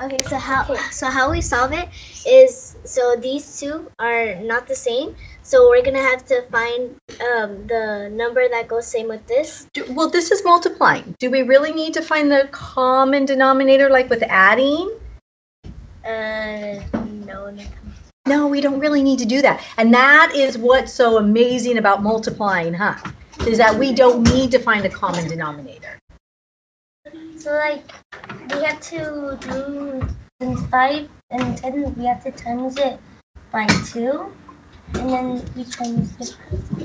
Okay, so how we solve it is, so these two are not the same, so we're gonna have to find the number that goes same with this. Well, this is multiplying. Do we really need to find the common denominator like with adding? No. No, we don't really need to do that. And that is what's so amazing about multiplying, huh? Is that we don't need to find a common denominator. So like, we have to do, since 5 and 10, we have to times it by 2, and then we times it.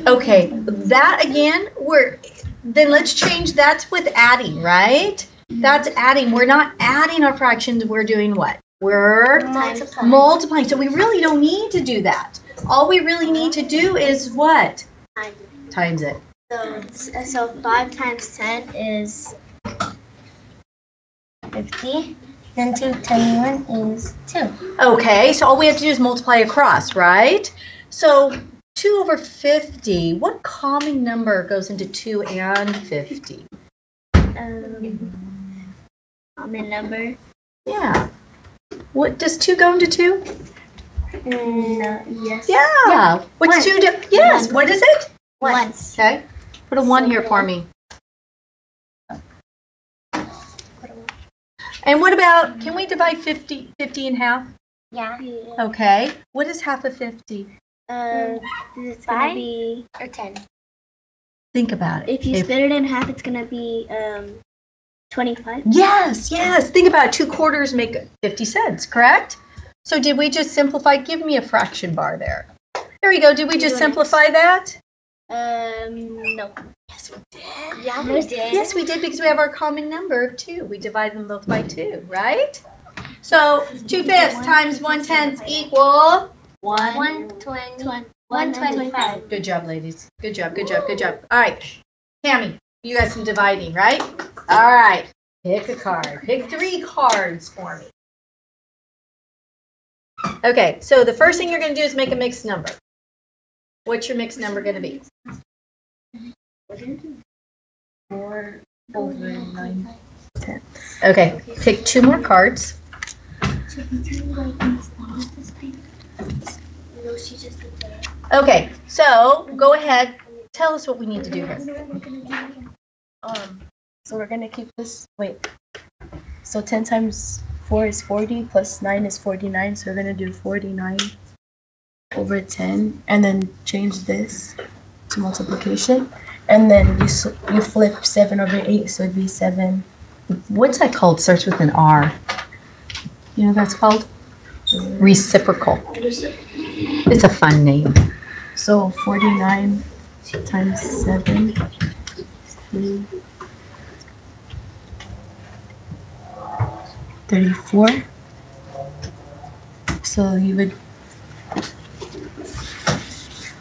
Okay, that again, then let's change, that's with adding, right? That's adding. We're not adding our fractions, we're doing what? We're multiplying. So we really don't need to do that. All we really need to do is what? Times it. So 5 times 10 is 50, then 2 times 1 is 2. Okay, so all we have to do is multiply across, right? So 2 over 50, what common number goes into 2 and 50? Common number? Yeah. What, does 2 go into 2? No, yes. Yeah. What's 2 do? Yes, what is it? 1. Okay, put a 1 here for me. And what about, can we divide 50 in half? Yeah. Okay. What is half of 50? It's gonna be, or 10. Think about it. If you split it in half, it's gonna be 25. Yes. Think about it. 2 quarters make 50 cents, correct? So did we just simplify? Give me a fraction bar there. There we go. Did we just simplify that? No. Yes, we did. Yeah, we did. Yes, we did because we have our common number of 2. We divide them both by 2, right? So 2/5 times 1/10 equal 125. Good job, ladies. Good job. All right, Tammy, you got some dividing, right? All right, pick a card. Pick 3 cards for me. Okay, so the first thing you're going to do is make a mixed number. What's your mixed number going to be? 4 over 9 tenths. Okay, pick 2 more cards. Okay, so go ahead. Tell us what we need to do here. So we're gonna keep this. Wait. So 10 times 4 is 40, plus 9 is 49. So we're gonna do 49 over 10, and then change this to multiplication, and then you flip 7 over 8, so it'd be 7. What's that called? Starts with an R. You know what that's called? Reciprocal. It's a fun name. So 49 times 7 is 34. So you would,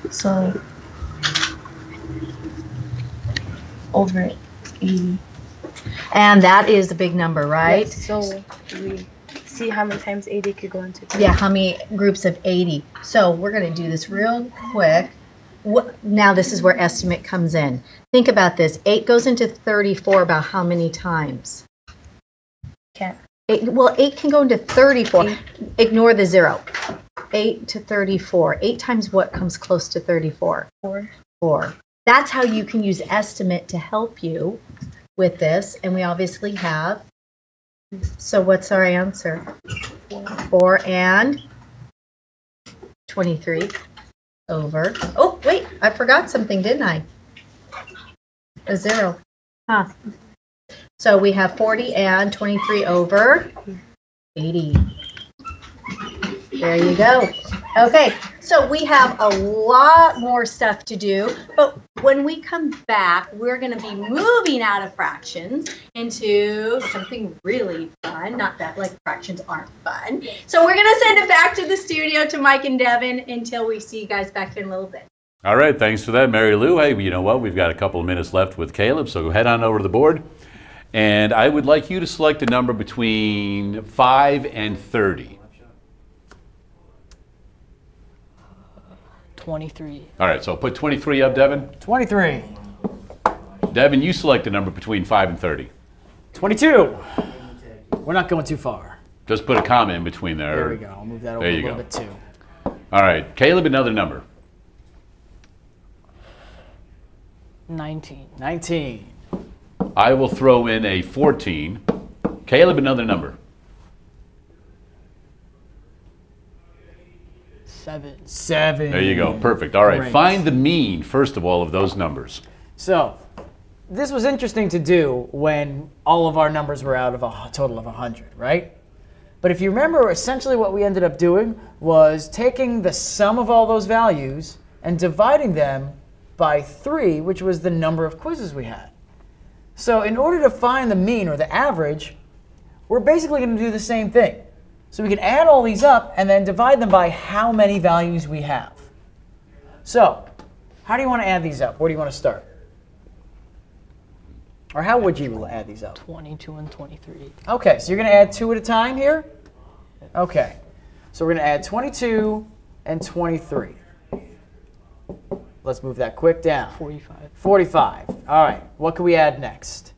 so over 80. And that is the big number, right? Yes, so we see how many times 80 could go into 2. Yeah, how many groups of 80. So we're going to do this real quick. Now this is where estimate comes in. Think about this. 8 goes into 34 about how many times? Can't. 8 can go into 34. 8. Ignore the 0. 8 to 34. 8 times what comes close to 34? 4. 4. That's how you can use estimate to help you with this. And we obviously have. So what's our answer? 4 and 23 over. Oh, wait, I forgot something, didn't I? A 0. Huh. So we have 40 and 23 over 80. There you go. Okay, so we have a lot more stuff to do, but When we come back, we're going to be moving out of fractions into something really fun. Not that like fractions aren't fun. So we're going to send it back to the studio to Mike and Devin until we see you guys back in a little bit. All right, thanks for that, Mary Lou. Hey, you know what? We've got a couple of minutes left with Caleb, so go head on over to the board. And I would like you to select a number between 5 and 30. 23. All right, so put 23 up, Devin. 23. Devin, you select a number between 5 and 30. 22. We're not going too far. Just put a comma in between there. There we go. I'll move that over a little bit too. All right, Caleb, another number. 19. 19. I will throw in a 14. Caleb, another number. 7. 7. There you go. Perfect. All right. Great. Find the mean, first of all, of those numbers. So, this was interesting to do when all of our numbers were out of a total of 100, right? But if you remember, essentially what we ended up doing was taking the sum of all those values and dividing them by 3, which was the number of quizzes we had. So in order to find the mean or the average, we're basically going to do the same thing. So we can add all these up and then divide them by how many values we have. So how do you want to add these up? Where do you want to start? Or how would you add these up? 22 and 23. OK, so you're going to add 2 at a time here? OK, so we're going to add 22 and 23. Let's move that quick down. 45. 45. All right, what can we add next?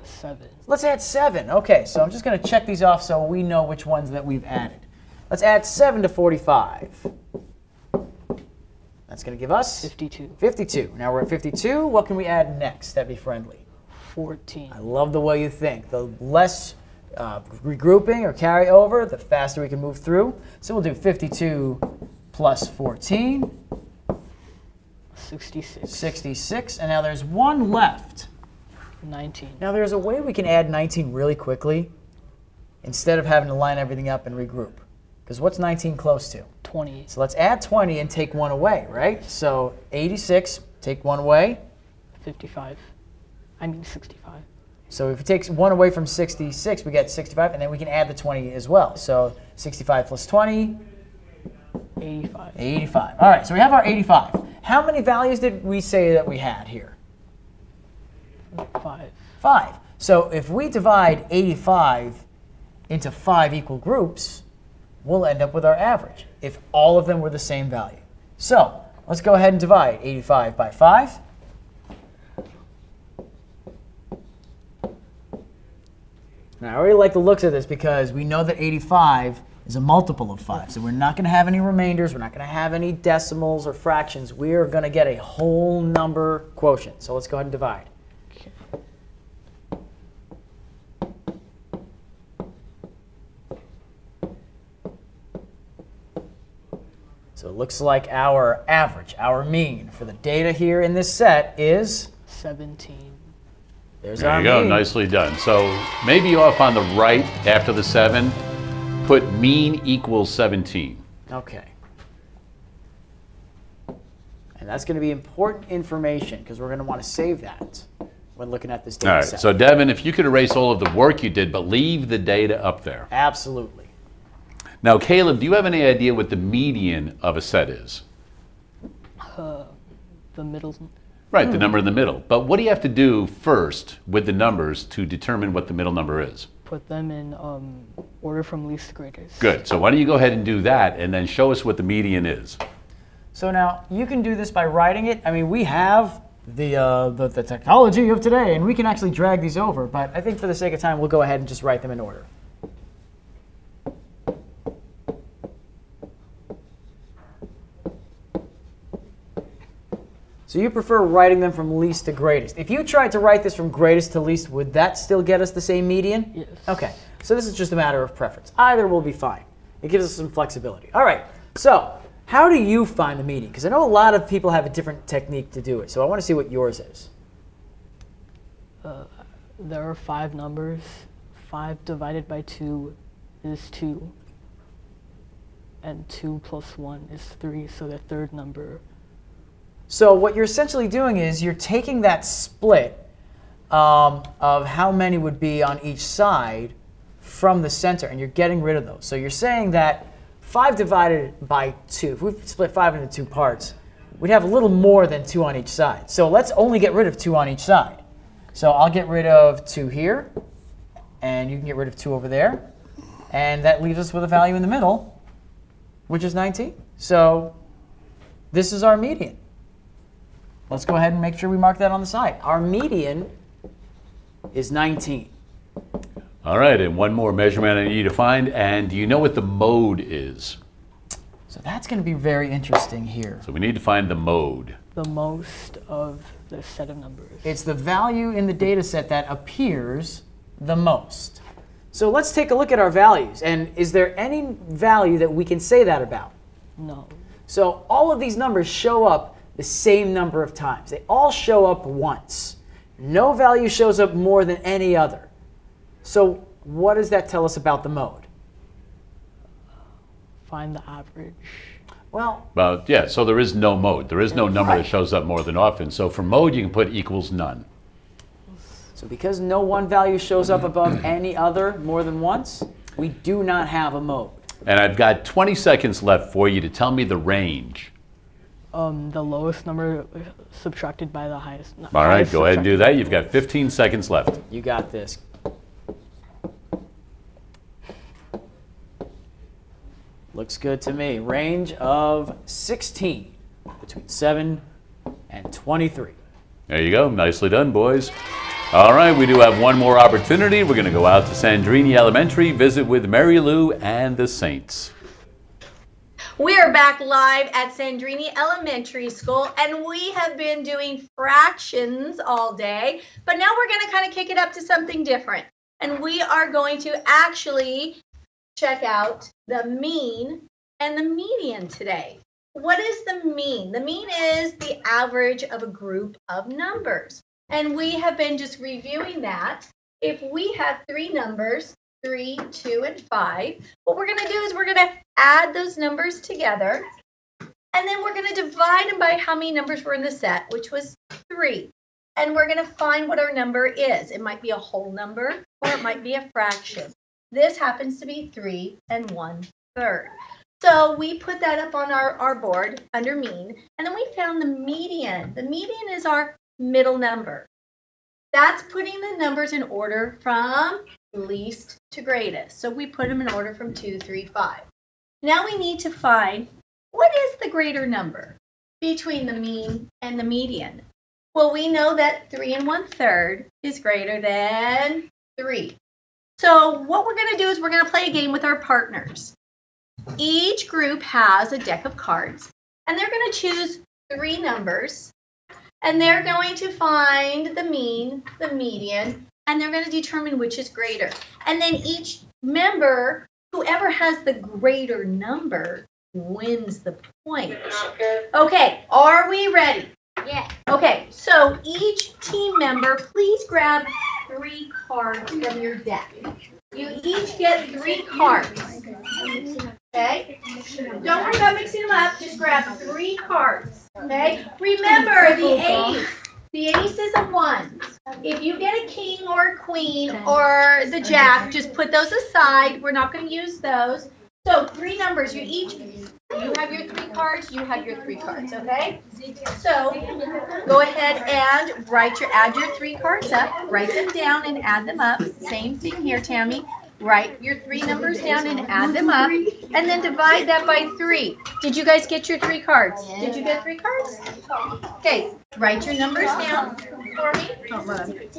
7. Let's add 7. OK, so I'm just going to check these off so we know which ones that we've added. Let's add 7 to 45. That's going to give us? 52. 52. Now we're at 52. What can we add next? That'd be friendly. 14. I love the way you think. The less regrouping or carry over, the faster we can move through. So we'll do 52 plus 14. 66. 66. And now there's one left. 19. Now there's a way we can add 19 really quickly instead of having to line everything up and regroup. Because what's 19 close to? 20. So let's add 20 and take 1 away, right? So 86, take 1 away. 55. I mean 65. So if it takes 1 away from 66, we get 65, and then we can add the 20 as well. So 65 plus 20. 85. 85. All right, so we have our 85. How many values did we say that we had here? 5. 5. So if we divide 85 into 5 equal groups, we'll end up with our average if all of them were the same value. So let's go ahead and divide 85 by 5. Now, I really like the looks of this because we know that 85 is a multiple of 5. So we're not going to have any remainders. We're not going to have any decimals or fractions. We are going to get a whole number quotient. So let's go ahead and divide. Okay. So it looks like our average, our mean for the data here in this set is 17. There's There our you go, mean. nicely done. So maybe off on the right after the 7, put mean equals 17. Okay. And that's going to be important information because we're going to want to save that when looking at this data All right, set. so Devin, if you could erase all of the work you did, but leave the data up there. Absolutely. Now, Caleb, do you have any idea what the median of a set is? The middle. Right, the number in the middle. But what do you have to do first with the numbers to determine what the middle number is? Put them in order from least to greatest. Good. So why don't you go ahead and do that and then show us what the median is? So now you can do this by writing it. I mean, we have the technology of today, and we can actually drag these over. But I think for the sake of time, we'll go ahead and just write them in order. So you prefer writing them from least to greatest. If you tried to write this from greatest to least, would that still get us the same median? Yes. OK, so this is just a matter of preference. Either will be fine. It gives us some flexibility. All right, so how do you find the median? Because I know a lot of people have a different technique to do it. So I want to see what yours is. There are 5 numbers. 5 divided by 2 is 2. And 2 plus 1 is 3. So the third number So what you're essentially doing is you're taking that split of how many would be on each side from the center, and you're getting rid of those. So you're saying that 5 divided by 2, if we split 5 into 2 parts, we'd have a little more than 2 on each side. So let's only get rid of 2 on each side. So I'll get rid of 2 here, and you can get rid of 2 over there. And that leaves us with a value in the middle, which is 19. So this is our median. Let's go ahead and make sure we mark that on the side. Our median is 19. All right, and one more measurement I need you to find. And do you know what the mode is? So that's going to be very interesting here. So we need to find the mode. The most of the set of numbers. It's the value in the data set that appears the most. So let's take a look at our values. And is there any value that we can say that about? No. So all of these numbers show up the same number of times. They all show up once. No value shows up more than any other. So what does that tell us about the mode? Find the average. Well, yeah, so there is no mode. There is no number Right. that shows up more than often. So for mode, you can put equals none. so because no one value shows up above any other more than once, we do not have a mode. And I've got 20 seconds left for you to tell me the range. The lowest number subtracted by the highest. All right, go ahead and do that. You've got 15 seconds left. You got this. Looks good to me. Range of 16, between 7 and 23. There you go. Nicely done, boys. All right, we do have one more opportunity. We're going to go out to Sandrini Elementary, visit with Mary Lou and the Saints. We are back live at Sandrini Elementary School, and we have been doing fractions all day, but now we're going to kind of kick it up to something different. And we are going to actually check out the mean and the median today. What is the mean? The mean is the average of a group of numbers. And we have been just reviewing that. If we have 3 numbers, 3, 2, and 5, what we're going to do is we're going to add those numbers together, and then we're going to divide them by how many numbers were in the set, which was 3. And we're going to find what our number is. It might be a whole number, or it might be a fraction. This happens to be 3 1/3. So we put that up on our board under mean, and then we found the median. The median is our middle number. That's putting the numbers in order from least to greatest. So we put them in order from 2, 3, 5. Now we need to find what is the greater number between the mean and the median. Well, we know that 3 1/3 is greater than 3. So what we're going to do is we're going to play a game with our partners. Each group has a deck of cards, and they're going to choose 3 numbers, and they're going to find the mean, the median, and they're going to determine which is greater. And then each member, whoever has the greater number, wins the point. Okay, are we ready? Yeah. Okay, so each team member, please grab 3 cards from your deck. You each get 3 cards. Okay? Don't worry about mixing them up. Just grab 3 cards. Okay? Remember the ace. The ace is a 1. If you get a king or a queen or the jack, just put those aside. We're not going to use those. So 3 numbers. You have your 3 cards. You have your 3 cards. Okay? So go ahead and add your 3 cards up. Write them down and add them up. Same thing here, Tammy. Write your 3 numbers down and add them up, and then divide that by 3. Did you guys get your 3 cards? Did you get 3 cards? Okay, write your numbers down for me.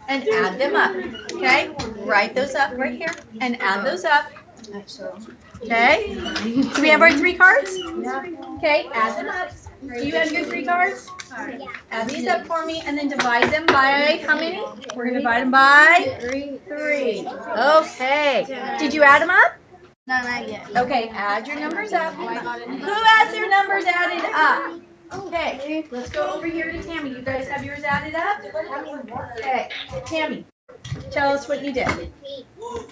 And add them up. Okay, write those up right here and add those up. Okay, do we have our 3 cards? Okay, add them up. Do you have your 3 cards? Add these up for me and then divide them by how many? We're going to divide them by 3. Okay. Did you add them up? No, not yet. Okay, add your numbers up. Who has their numbers added up? Okay, let's go over here to Tammy. You guys have yours added up? Okay, Tammy, tell us what you did.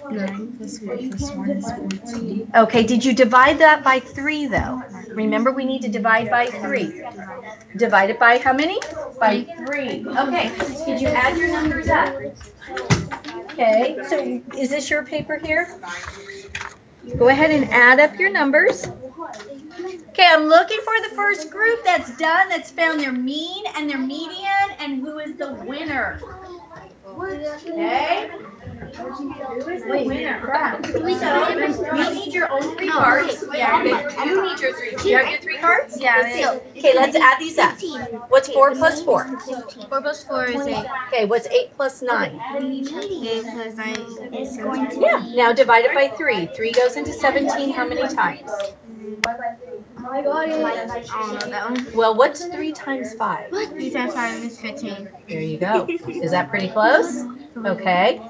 9 plus 4 plus 1 is 14. Okay, did you divide that by 3 though? Remember, we need to divide by 3. Divide it by how many? By 3. Okay, did you add your numbers up? Okay, so is this your paper here? Go ahead and add up your numbers. Okay, I'm looking for the first group that's done, that's found their mean and their median, and who is the winner. Okay? You need your own 3 cards. Yeah, you need your 3. Do you have your 3 cards? Yeah. Okay, let's add these up. What's 4 plus 4? 4 plus 4 is 8. Okay, what's 8 plus 9? 8 plus 9 is 17. Yeah, now divide it by 3. 3 goes into 17 how many times? I don't know that one. Well, what's 3 times 5? 3 times 5 is 15. There you go. Is that pretty close? Okay.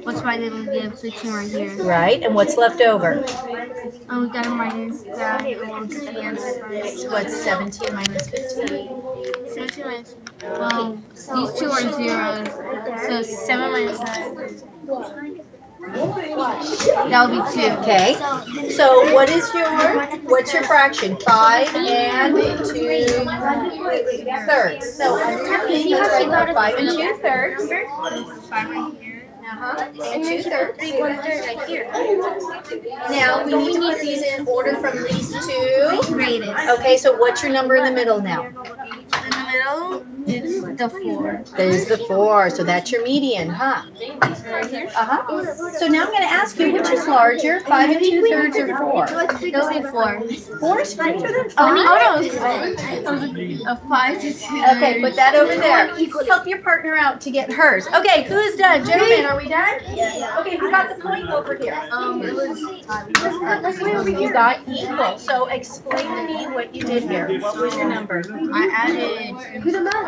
What's why they don't give 15 right here? Right, and what's left over? We got a minus that. What's 17 minus 15? 17 minus. Well, these 2 are zeros. So 7 minus 9. That would be 2. Okay. So what's your fraction? 5 and 2 thirds. So underneath, let's write 5 and 2 thirds. 5 right here. And 2 thirds. 1 third right here. Now we need to put these in order from least to Greatest. Okay, so what's your number in the middle now? In the middle is the 4. There's the 4, so that's your median, huh? So now I'm going to ask you, which is larger, 5 and 2 thirds or 4? They'll be 4. 4 is larger than 5? Oh no, a 5 to 2. Okay, put that over there. Help your partner out to get hers. Okay, who is done? Gentlemen, are we done? Yeah. Okay, who got the point over here? It was You got equal. So explain to me what you did here. What was your number? I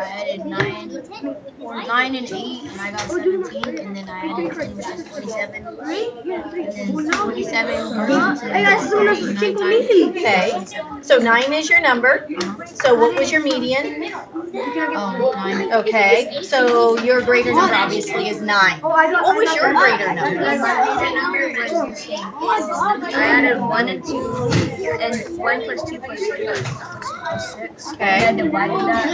added 9 and 8, and I got 17, and then I added 10, which is 27, and then 27. Okay, so 9 is your number. So what was your median? 9. Okay, so your greater number obviously is 9. What was your greater number? I added 1 and 2, and 1 plus 2 plus 3 is 6. Okay. And divided that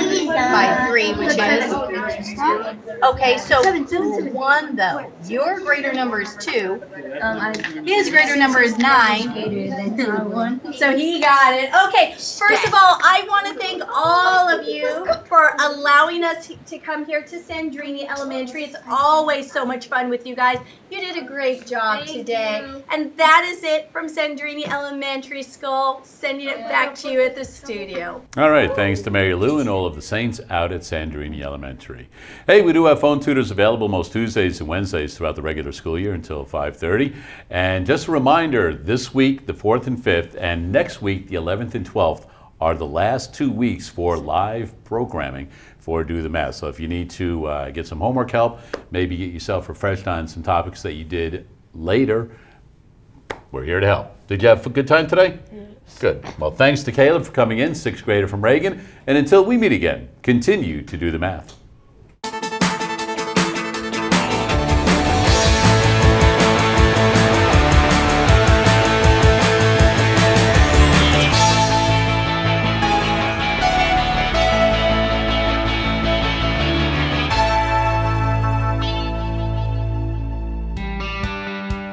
By 3, which is? Okay, so 1 though. Your greater number is 2. His greater number is 9. So he got it. Okay, first of all, I want to thank all of you for allowing us to come here to Sandrini Elementary. It's always so much fun with you guys. You did a great job today. And that is it from Sandrini Elementary School. Sending it back to you at the studio. All right, thanks to Mary Lou and all of the saints out at Sandrini Elementary. Hey, we do have phone tutors available most Tuesdays and Wednesdays throughout the regular school year until 5:30. And just a reminder, this week, the 4th and 5th, and next week, the 11th and 12th, are the last 2 weeks for live programming for Do the Math. So if you need to get some homework help, maybe get yourself refreshed on some topics that you did later, we're here to help. Did you have a good time today? Yes. Good. Well, thanks to Caleb for coming in, 6th grader from Reagan. And until we meet again, continue to do the math.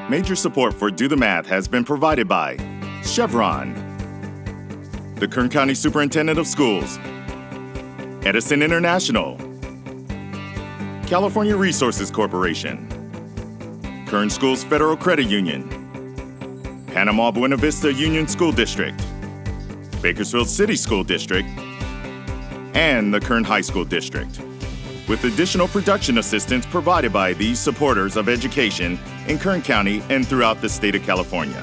Major support for Do the Math has been provided by Chevron, the Kern County Superintendent of Schools, Edison International, California Resources Corporation, Kern Schools Federal Credit Union, Panama Buena Vista Union School District, Bakersfield City School District, and the Kern High School District, with additional production assistance provided by these supporters of education in Kern County and throughout the state of California.